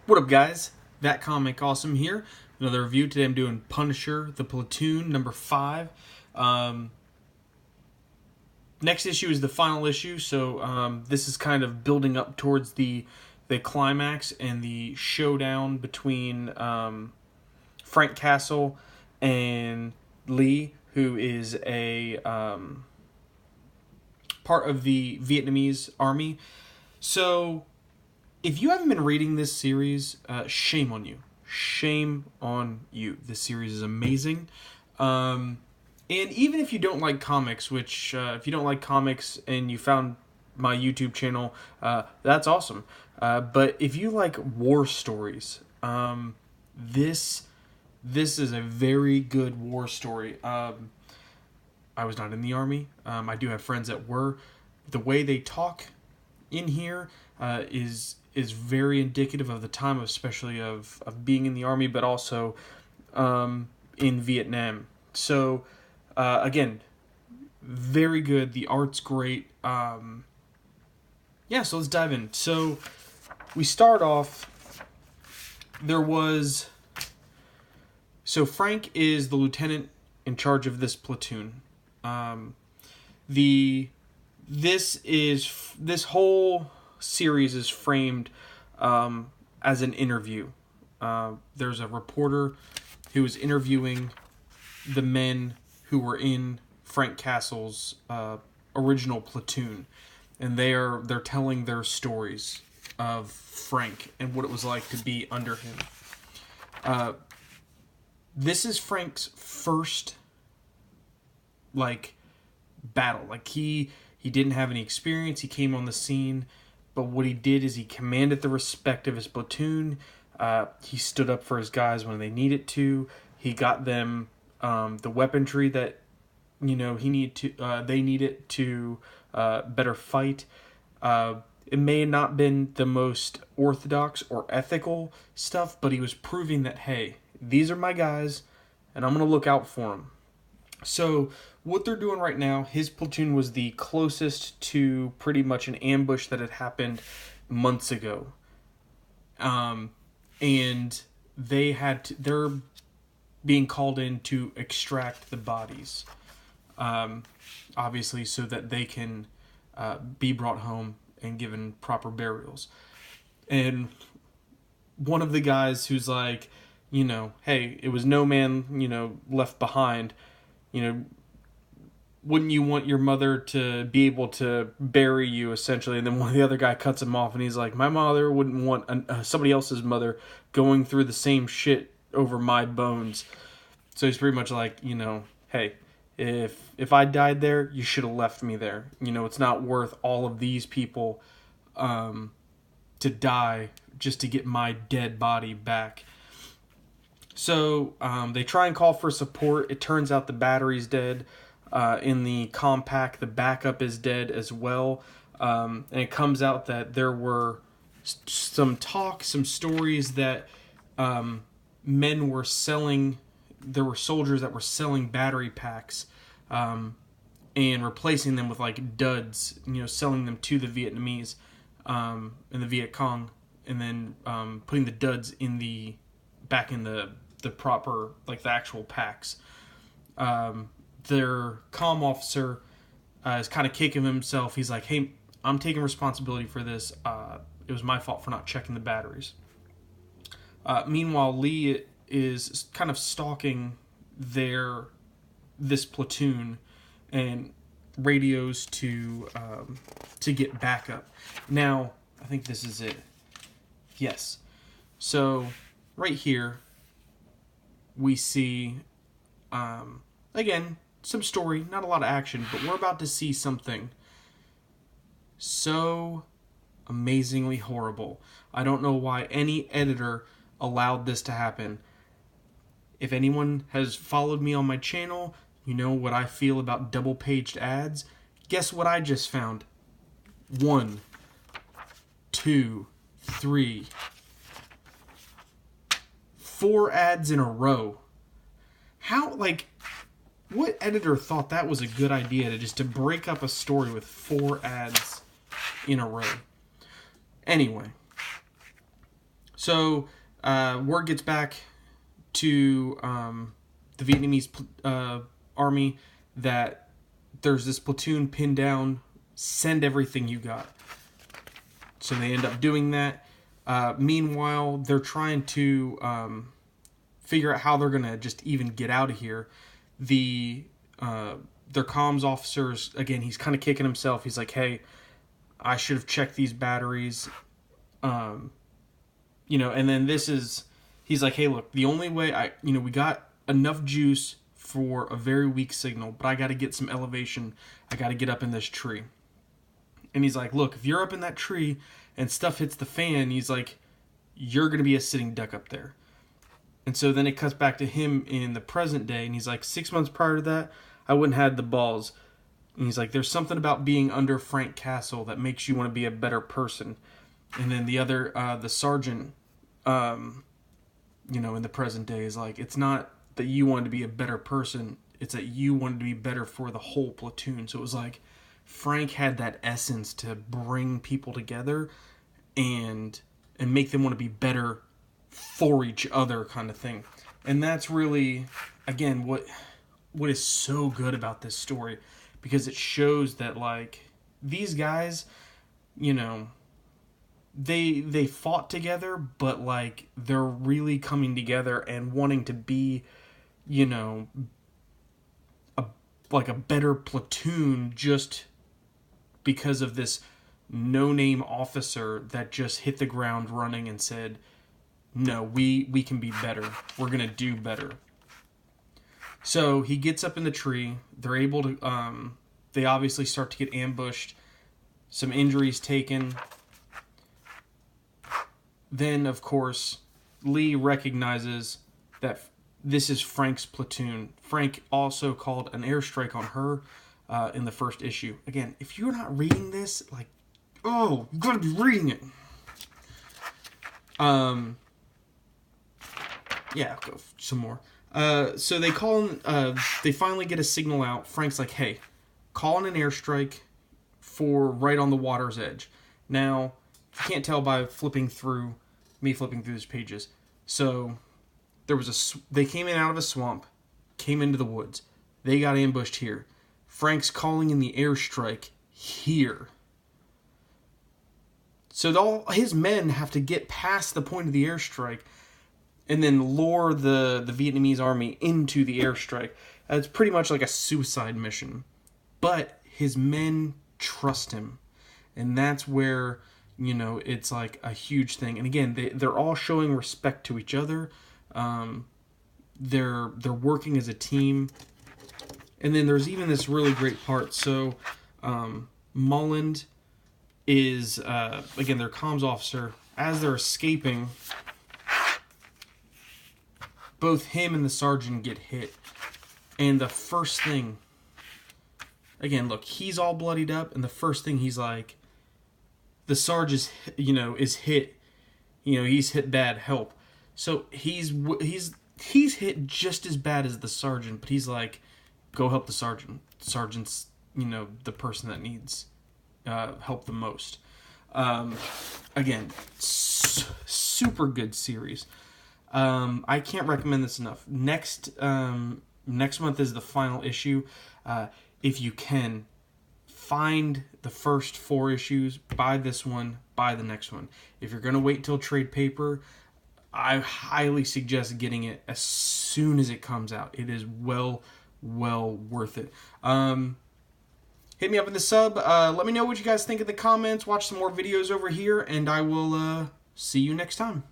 What up, guys? That Comic Awesome here. Another review. Today I'm doing Punisher, the Platoon, number 5. Next issue is the final issue, so this is kind of building up towards the climax and the showdown between Frank Castle and Lee, who is a part of the Vietnamese army. So, if you haven't been reading this series, shame on you. Shame on you. This series is amazing. And even if you don't like comics, which if you don't like comics and you found my YouTube channel, that's awesome. But if you like war stories, this is a very good war story. I was not in the army. I do have friends that were. The way they talk in here is very indicative of the time, especially of being in the army, but also in Vietnam. So, again, very good. The art's great. So let's dive in. So, we start off, so Frank is the lieutenant in charge of this platoon. This whole series is framed as an interview. There's a reporter who is interviewing the men who were in Frank Castle's original platoon, and they're telling their stories of Frank and what it was like to be under him. This is Frank's first battle. He didn't have any experience. He came on the scene, but what he did is he commanded the respect of his platoon. He stood up for his guys when they needed to. He got them the weaponry that they needed to better fight. It may have not been the most orthodox or ethical stuff, but he was proving that, hey, these are my guys, and I'm going to look out for them. So what they're doing right now, his platoon was the closest to pretty much an ambush that had happened months ago. And they're being called in to extract the bodies. Obviously so that they can be brought home and given proper burials. And one of the guys who's like, hey, it was no man, left behind, wouldn't you want your mother to be able to bury you, essentially? And then one of the other guy cuts him off, and he's like, my mother wouldn't want somebody else's mother going through the same shit over my bones. So he's pretty much like, hey, if I died there, you should have left me there. It's not worth all of these people to die just to get my dead body back. So they try and call for support. It turns out the battery's dead. In the compact, the backup is dead as well. And it comes out that there were some stories that men were selling. There were soldiers that were selling battery packs and replacing them with duds, selling them to the Vietnamese and the Viet Cong, and then putting the duds back in the proper, the actual packs. Their comm officer is kind of kicking himself. He's like, hey, I'm taking responsibility for this. It was my fault for not checking the batteries. Meanwhile, Lee is kind of stalking this platoon and radios to get backup. Now, I think this is it. Yes. So, right here, we see, again, some story, not a lot of action, but we're about to see something so amazingly horrible. I don't know why any editor allowed this to happen. If anyone has followed me on my channel, you know what I feel about double-paged ads. Guess what I just found? 1, 2, 3, 4 ads in a row. How, what editor thought that was a good idea to break up a story with 4 ads in a row? Anyway, So word gets back to the Vietnamese army that there's this platoon pinned down. Send everything you got. So they end up doing that. Meanwhile, they're trying to figure out how they're gonna just even get out of here. Their comms officers, again, he's kind of kicking himself. He's like, "Hey, I should have checked these batteries." And then he's like, "Hey, look, the only way we got enough juice for a very weak signal, but I got to get some elevation. I got to get up in this tree." And he's like, "Look, if you're up in that tree and stuff hits the fan," he's like, "you're going to be a sitting duck up there." And so then it cuts back to him in the present day, and he's like, 6 months prior to that, I wouldn't have had the balls. And he's like, "There's something about being under Frank Castle that makes you want to be a better person." And then the sergeant, in the present day is like, "It's not that you wanted to be a better person, it's that you wanted to be better for the whole platoon." So it was like, Frank had that essence to bring people together and make them want to be better for each other, kind of thing. And that's really, again, what is so good about this story, because it shows that, like, these guys, they fought together, but, like, they're really coming together and wanting to be, a better platoon, just because of this no-name officer that just hit the ground running and said, "No, we can be better. We're going to do better." So he gets up in the tree. They're able to, they obviously start to get ambushed. Some injuries taken. Then, of course, Lee recognizes that this is Frank's platoon. Frank also called an airstrike on her in the first issue. Again, if you're not reading this, like, you gotta be reading it. Yeah, I'll go some more. So they call they finally get a signal out. Frank's like, "Hey, call in an airstrike for right on the water's edge." Now, you can't tell by flipping through these pages. So they came in out of a swamp, came into the woods. They got ambushed here. Frank's calling in the airstrike here. So all his men have to get past the point of the airstrike and then lure the Vietnamese army into the airstrike. It's pretty much like a suicide mission. But his men trust him. And that's where, it's like a huge thing. And again, they're all showing respect to each other. They're working as a team. And then there's even this really great part. So Mulland is, again, their comms officer. As they're escaping, both him and the sergeant get hit. And the first thing, again, look, he's all bloodied up. And the first thing he's like, the sergeant, is hit. He's hit bad, help. So he's hit just as bad as the sergeant. But he's like, "Go help the sergeant." The sergeant's, the person that needs help the most. Again, super good series. I can't recommend this enough. Next month is the final issue. If you can, find the first 4 issues, buy this one, buy the next one. If you're going to wait till trade paper, I highly suggest getting it as soon as it comes out. It is well worth it. Hit me up in the sub. Let me know what you guys think in the comments. Watch some more videos over here, and I will see you next time.